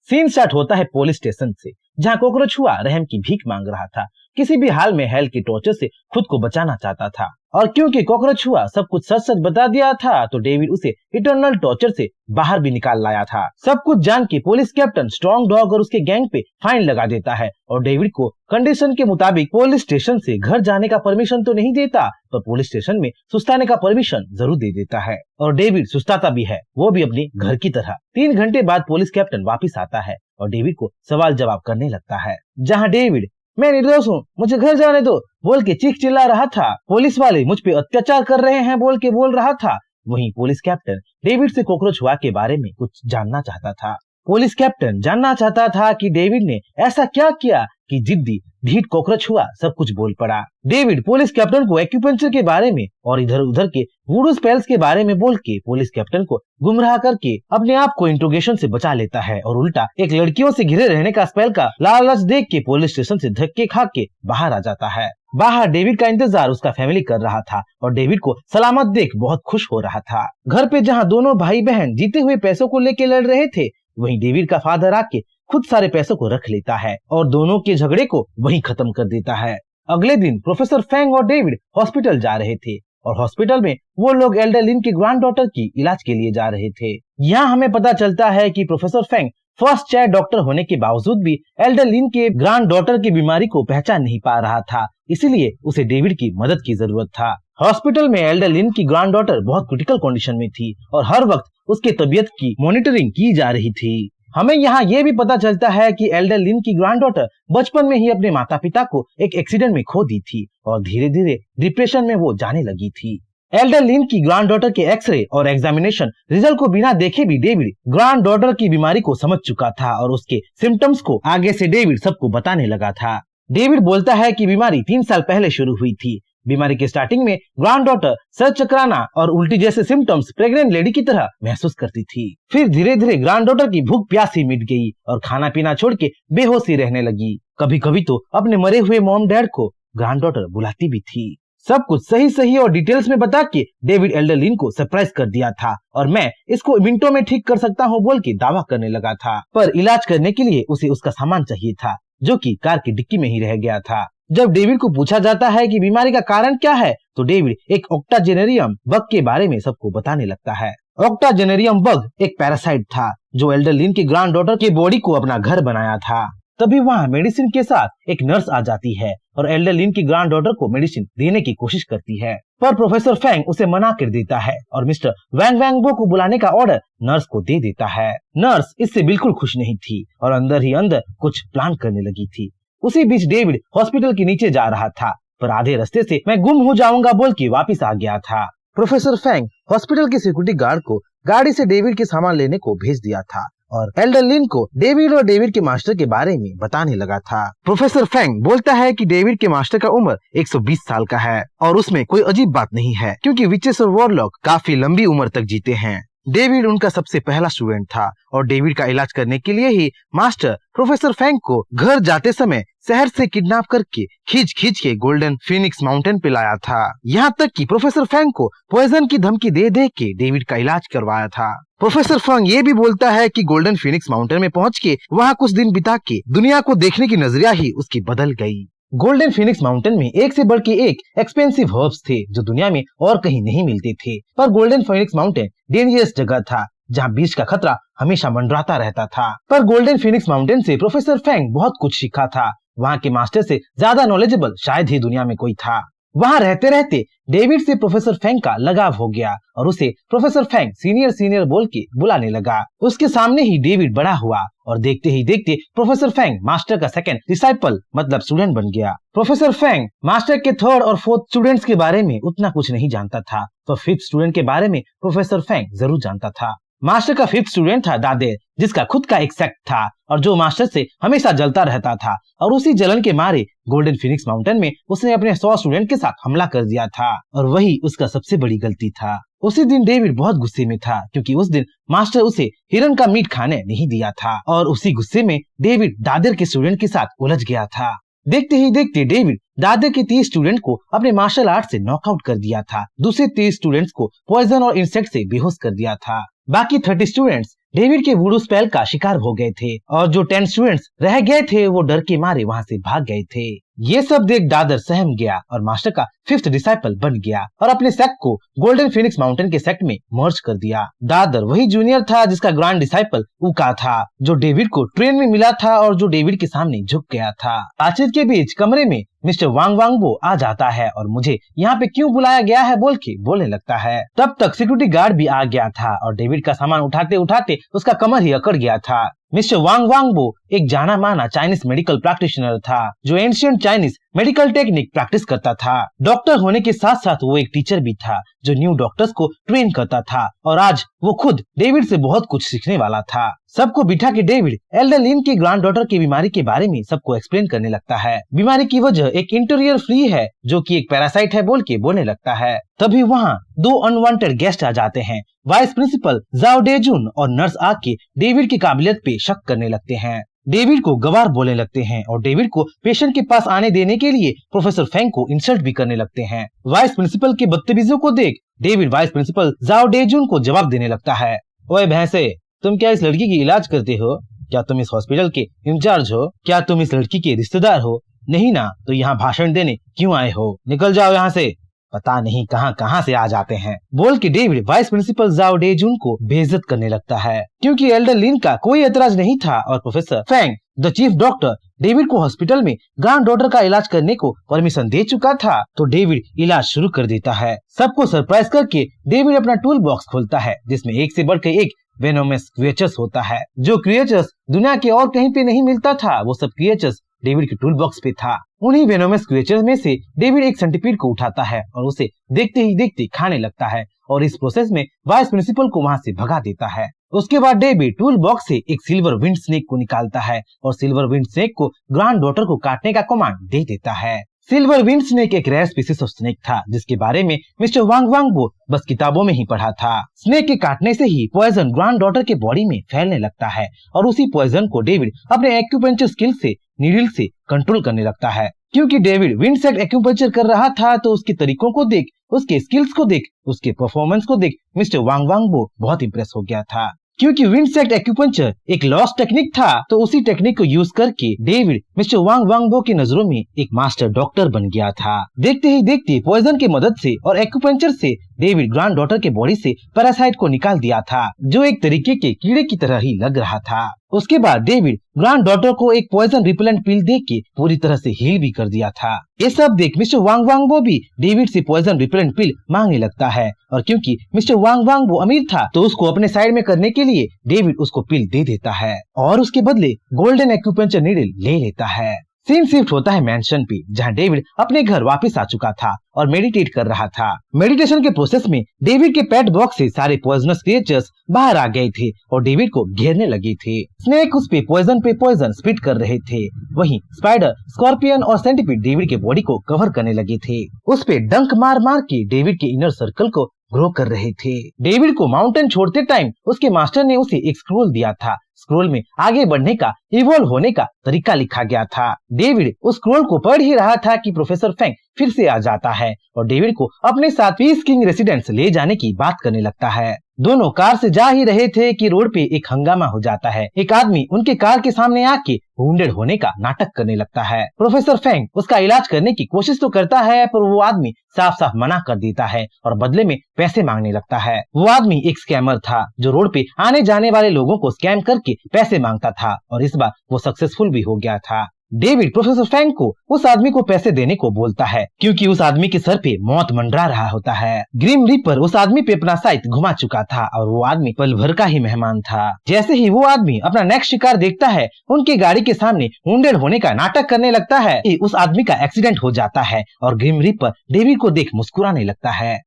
Scene start होता है police station से, जहाँ कॉकरोच हुआ रहम की भीख मांग रहा था। किसी भी हाल में हेल के टॉर्चर से खुद को बचाना चाहता था, और क्योंकि कॉकरोच हुआ सब कुछ सच सच बता दिया था, तो डेविड उसे इटर्नल टॉर्चर से बाहर भी निकाल लाया था। सब कुछ जान के पुलिस कैप्टन स्ट्रॉन्ग डॉग और उसके गैंग पे फाइन लगा देता है, और डेविड को कंडीशन के मुताबिक पुलिस स्टेशन से घर जाने का परमिशन तो नहीं देता, पर पुलिस स्टेशन में सुस्ताने का परमिशन जरूर दे देता है। और डेविड सुस्ताता भी है, वो भी अपने घर की तरह। 3 घंटे बाद पुलिस कैप्टन वापिस आता है और डेविड को सवाल जवाब करने लगता है, जहाँ डेविड मैं निर्दोष हूँ, मुझे घर जाने दो बोल के चीख चिल्ला रहा था। पुलिस वाले मुझ पे अत्याचार कर रहे हैं बोल रहा था। वहीं पुलिस कैप्टन डेविड से कॉकरोच हुआ के बारे में कुछ जानना चाहता था। पुलिस कैप्टन जानना चाहता था कि डेविड ने ऐसा क्या किया कि जिद्दी ढीठ कॉकरोच हुआ सब कुछ बोल पड़ा। डेविड पुलिस कैप्टन को एक्यूपंक्चर के बारे में और इधर उधर के वुडू स्पेल्स के बारे में बोल के पुलिस कैप्टन को गुमराह करके अपने आप को इंट्रोगेशन से बचा लेता है, और उल्टा एक लड़कियों से घिरे रहने का स्पेल का लालच देख के पुलिस स्टेशन से धक्के खा के बाहर आ जाता है। बाहर डेविड का इंतजार उसका फैमिली कर रहा था, और डेविड को सलामत देख बहुत खुश हो रहा था। घर पे जहाँ दोनों भाई बहन जीते हुए पैसों को लेके लड़ रहे थे, वहीं डेविड का फादर आके खुद सारे पैसों को रख लेता है और दोनों के झगड़े को वहीं खत्म कर देता है। अगले दिन प्रोफेसर फैंग और डेविड हॉस्पिटल जा रहे थे, और हॉस्पिटल में वो लोग एल्डर लिन की ग्रैंड डॉटर की इलाज के लिए जा रहे थे। यहाँ हमें पता चलता है कि professor Fang first child doctor होने के बावजूद भी एल्डर लिन के ग्रैंड डॉटर की बीमारी को पहचान नहीं पा रहा था, इसीलिए उसे डेविड की मदद की जरूरत था। हॉस्पिटल में एल्डर लिन की ग्रैंड डॉटर बहुत क्रिटिकल कंडीशन में थी, और हर वक्त उसके तबीयत की मॉनिटरिंग की जा रही थी। हमें यहाँ ये भी पता चलता है कि एल्डर लिन की ग्रैंड डॉटर बचपन में ही अपने माता पिता को एक एक्सीडेंट में खो दी थी, और धीरे धीरे डिप्रेशन में वो जाने लगी थी। एल्डर लिन की ग्रैंड डॉटर के एक्सरे और एग्जामिनेशन रिजल्ट को बिना देखे भी डेविड ग्रैंड डॉटर की बीमारी को समझ चुका था, और उसके सिम्टम्स को आगे से डेविड सबको बताने लगा था। डेविड बोलता है कि बीमारी 3 साल पहले शुरू हुई थी। बीमारी के स्टार्टिंग में ग्रैंड डॉटर सर चकराना और उल्टी जैसे सिम्टम्स प्रेग्नेंट लेडी की तरह महसूस करती थी। फिर धीरे धीरे ग्रैंड डॉटर की भूख प्यास ही मिट गई और खाना पीना छोड़ के बेहोशी रहने लगी। कभी कभी तो अपने मरे हुए मॉम डैड को ग्रैंड डॉटर बुलाती भी थी। सब कुछ सही सही और डिटेल्स में बता के डेविड एल्डर लिन को सरप्राइज कर दिया था, और मैं इसको मिनटों में ठीक कर सकता हूँ बोल के दावा करने लगा था। पर इलाज करने के लिए उसे उसका सामान चाहिए था, जो कि कार की डिक्की में ही रह गया था। जब डेविड को पूछा जाता है कि बीमारी का कारण क्या है, तो डेविड एक ऑक्टाजेनेरियम बग के बारे में सबको बताने लगता है। ऑक्टाजेनेरियम बग एक पैरासाइट था जो एल्डर लिन की ग्रैंड डॉटर के बॉडी को अपना घर बनाया था। तभी वहाँ मेडिसिन के साथ एक नर्स आ जाती है और एल्डर लिन की ग्रैंड डॉटर को मेडिसिन देने की कोशिश करती है, पर प्रोफेसर फैंग उसे मना कर देता है और मिस्टर वैंग वैंग बो को बुलाने का ऑर्डर नर्स को दे देता है। नर्स इससे बिल्कुल खुश नहीं थी और अंदर ही अंदर कुछ प्लान करने लगी थी। उसी बीच डेविड हॉस्पिटल के नीचे जा रहा था, पर आधे रास्ते से मैं गुम हो जाऊंगा बोल के वापिस आ गया था। प्रोफेसर फैंग हॉस्पिटल के सिक्योरिटी गार्ड को गाड़ी से डेविड के सामान लेने को भेज दिया था और एल्डर लिन को डेविड और डेविड के मास्टर के बारे में बताने लगा था। प्रोफेसर फैंग बोलता है कि डेविड के मास्टर का उम्र 120 साल का है और उसमें कोई अजीब बात नहीं है, क्योंकि विचेस और वॉरलॉक काफी लंबी उम्र तक जीते हैं। डेविड उनका सबसे पहला स्टूडेंट था और डेविड का इलाज करने के लिए ही मास्टर प्रोफेसर फैंग को घर जाते समय शहर से किडनैप करके खींच के गोल्डन फिनिक्स माउंटेन पे लाया था। यहाँ तक कि प्रोफेसर फैंग को पॉइजन की धमकी दे के डेविड का इलाज करवाया था। प्रोफेसर फैंग ये भी बोलता है कि गोल्डन फिनिक्स माउंटेन में पहुँच के वहाँ कुछ दिन बिता के दुनिया को देखने की नजरिया ही उसकी बदल गई। गोल्डन फिनिक्स माउंटेन में एक से बढ़ के एक एक्सपेंसिव हर्ब्स थे जो दुनिया में और कहीं नहीं मिलते थे, पर गोल्डन फिनिक्स माउंटेन डेंजरस जगह था जहाँ बीच का खतरा हमेशा मंडराता रहता था। पर गोल्डन फिनिक्स माउंटेन से प्रोफेसर फैंग बहुत कुछ सीखा था। वहाँ के मास्टर से ज्यादा नॉलेजेबल शायद ही दुनिया में कोई था। वहाँ रहते रहते डेविड से प्रोफेसर फैंग का लगाव हो गया और उसे प्रोफेसर फैंग सीनियर बोल के बुलाने लगा। उसके सामने ही डेविड बड़ा हुआ और देखते ही देखते प्रोफेसर फैंग मास्टर का सेकंड डिसाइपल मतलब स्टूडेंट बन गया। प्रोफेसर फैंग मास्टर के थर्ड और फोर्थ स्टूडेंट्स के बारे में उतना कुछ नहीं जानता था, तो फिफ्थ स्टूडेंट के बारे में प्रोफेसर फैंग जरूर जानता था। मास्टर का फिफ्थ स्टूडेंट था दादेर, जिसका खुद का एक सेक्ट था और जो मास्टर से हमेशा जलता रहता था, और उसी जलन के मारे गोल्डन फिनिक्स माउंटेन में उसने अपने 100 स्टूडेंट के साथ हमला कर दिया था और वही उसका सबसे बड़ी गलती था। उसी दिन डेविड बहुत गुस्से में था क्योंकि उस दिन मास्टर उसे हिरन का मीट खाने नहीं दिया था और उसी गुस्से में डेविड दादर के स्टूडेंट के साथ उलझ गया था। देखते ही देखते डेविड दादर के 30 स्टूडेंट को अपने मार्शल आर्ट से नॉकआउट कर दिया था। दूसरे 30 स्टूडेंट्स को पॉइजन और इंसेक्ट से बेहोश कर दिया था। बाकी 30 स्टूडेंट्स डेविड के वुडू स्पेल का शिकार हो गए थे और जो 10 स्टूडेंट्स रह गए थे वो डर के मारे वहाँ से भाग गए थे। ये सब देख दादर सहम गया और मास्टर का 5th डिसाइपल बन गया और अपने सेक्ट को गोल्डन फिनिक्स माउंटेन के सेक्ट में मर्ज कर दिया। दादर वही जूनियर था जिसका ग्रैंड डिसाइपल उका था, जो डेविड को ट्रेन में मिला था और जो डेविड के सामने झुक गया था। बातचीत के बीच कमरे में मिस्टर वांग वांगबो आ जाता है और मुझे यहाँ पे क्यों बुलाया गया है बोल के बोलने लगता है। तब तक सिक्योरिटी गार्ड भी आ गया था और डेविड का सामान उठाते उठाते उसका कमर ही अकड़ गया था। मिस्टर वांग वांगबो एक जाना माना चाइनीज मेडिकल प्रैक्टिशनर था जो ancient Chinese medical technique practice करता था। डॉक्टर होने के साथ साथ वो एक टीचर भी था जो न्यू डॉक्टर्स को ट्रेन करता था और आज वो खुद डेविड से बहुत कुछ सीखने वाला था। सबको बिठा के डेविड एल्डर लिन की ग्रैंड डॉटर की बीमारी के बारे में सबको एक्सप्लेन करने लगता है। बीमारी की वजह एक इंटीरियर फ्ली है जो कि एक पैरासाइट है बोल के बोलने लगता है। तभी वहाँ 2 अनवांटेड गेस्ट आ जाते हैं। वाइस प्रिंसिपल जाओ डेजुन और नर्स आके डेविड की काबिलियत पे शक करने लगते हैं। डेविड को गवार बोलने लगते हैं और डेविड को पेशेंट के पास आने देने के लिए प्रोफेसर फेंग को इंसल्ट भी करने लगते हैं। वाइस प्रिंसिपल के बदतमीजियों को देख डेविड वाइस प्रिंसिपल जाओ डेजुन को जवाब देने लगता है। ओए भैंसे, तुम क्या इस लड़की की इलाज करते हो? क्या तुम इस हॉस्पिटल के इंचार्ज हो? क्या तुम इस लड़की के रिश्तेदार हो? नहीं ना, तो यहाँ भाषण देने क्यों आए हो? निकल जाओ यहाँ से। पता नहीं कहाँ से आ जाते हैं बोल के डेविड वाइस प्रिंसिपल जाओ डेजुन को बेइज्जत करने लगता है। क्योंकि एल्डर लिन का कोई एतराज नहीं था और professor Feng the chief doctor David को हॉस्पिटल में ग्रैंड डॉटर का इलाज करने को परमिशन दे चुका था, तो डेविड इलाज शुरू कर देता है। सबको सरप्राइज करके डेविड अपना टूल बॉक्स खोलता है जिसमें एक से बढ़कर एक वेनोमस क्रिएचर्स होता है। जो क्रिएचर्स दुनिया के और कहीं पे नहीं मिलता था वो सब क्रिएचर्स डेविड के टूल बॉक्स पे था। उन्हीं वेनोमस क्रिएचर्स में से डेविड एक सेंटीपीड को उठाता है और उसे देखते ही देखते खाने लगता है और इस प्रोसेस में वाइस प्रिंसिपल को वहाँ से भगा देता है। उसके बाद डेविड टूल बॉक्स से एक सिल्वर विंड स्नेक को निकालता है और सिल्वर विंड स्नेक को ग्रैंड डॉटर को काटने का कमांड दे देता है। सिल्वर विंड स्नेक एक रेयर स्पीसीज ऑफ स्नेक था जिसके बारे में मिस्टर वांग वांगबो बस किताबों में ही पढ़ा था। स्नेक के काटने से ही पॉइजन ग्रैंड डॉटर के बॉडी में फैलने लगता है और उसी पॉइजन को डेविड अपने एक्यूपंक्चर स्किल से नीडल से कंट्रोल करने लगता है। क्योंकि डेविड विंडसेक्ट एक्यूपंक्चर कर रहा था तो उसके तरीकों को देख, उसके स्किल्स को देख, उसके परफॉर्मेंस को देख मिस्टर वांग वांगबो बहुत इम्प्रेस हो गया था। क्योंकि विंडसेक्ट एक्यूपंक्चर एक लॉस्ट टेक्निक था तो उसी टेक्निक को यूज करके डेविड मिस्टर वांग वांगबो की नजरों में एक मास्टर डॉक्टर बन गया था। देखते ही देखते पॉइजन की मदद से और एक्यूपंक्चर से डेविड ग्रैंड डॉटर के बॉडी से पैरासाइट को निकाल दिया था जो एक तरीके के कीड़े की तरह ही लग रहा था। उसके बाद डेविड ग्रैंड डॉटर को एक पॉइजन रिपेलेंट पिल दे के पूरी तरह से हील भी कर दिया था। ये सब देख मिस्टर वांग वांगबो भी डेविड से पॉइजन रिपेलेंट पिल मांगने लगता है और क्योंकि मिस्टर वांग वांगबो अमीर था तो उसको अपने साइड में करने के लिए डेविड उसको पिल दे देता है और उसके बदले गोल्डन एक्यूपंक्चर नीडल ले लेता है। सीन शिफ्ट होता है मैंशन पे जहाँ डेविड अपने घर वापस आ चुका था और मेडिटेट कर रहा था। मेडिटेशन के प्रोसेस में डेविड के पेट बॉक्स से सारे पॉइजनस क्रिएचर्स बाहर आ गए थे और डेविड को घेरने लगे थे। स्नेक उस पे पॉइजन स्पिट कर रहे थे। वहीं स्पाइडर, स्कॉर्पियन और सेंटीपीड डेविड के बॉडी को कवर करने लगे थे। उस पे डंक मार मार के डेविड के इनर सर्कल को ग्रो कर रहे थे। डेविड को माउंटेन छोड़ते टाइम उसके मास्टर ने उसे एक स्क्रोल दिया था। स्क्रोल में आगे बढ़ने का, इवॉल्व होने का तरीका लिखा गया था। डेविड उस स्क्रोल को पढ़ ही रहा था कि प्रोफेसर फेंग फिर से आ जाता है और डेविड को अपने साथ पीस किंग रेसिडेंस ले जाने की बात करने लगता है। दोनों कार से जा ही रहे थे कि रोड पे एक हंगामा हो जाता है। एक आदमी उनके कार के सामने आके वुंडेड होने का नाटक करने लगता है। प्रोफेसर फेंग उसका इलाज करने की कोशिश तो करता है पर वो आदमी साफ साफ मना कर देता है और बदले में पैसे मांगने लगता है। वो आदमी एक स्कैमर था जो रोड पे आने जाने वाले लोगों को स्कैम करके पैसे मांगता था और इस बार वो सक्सेसफुल भी हो गया था। डेविड प्रोफेसर फेंग को उस आदमी को पैसे देने को बोलता है क्योंकि उस आदमी के सर पे मौत मंडरा रहा होता है। ग्रिम रीपर उस आदमी पे अपना साइट घुमा चुका था और वो आदमी पल भर का ही मेहमान था। जैसे ही वो आदमी अपना नेक्स्ट शिकार देखता है उनके गाड़ी के सामने वुंडेड होने का नाटक करने लगता है। उस आदमी का एक्सीडेंट हो जाता है और ग्रिम रीपर डेविड को देख मुस्कुराने लगता है।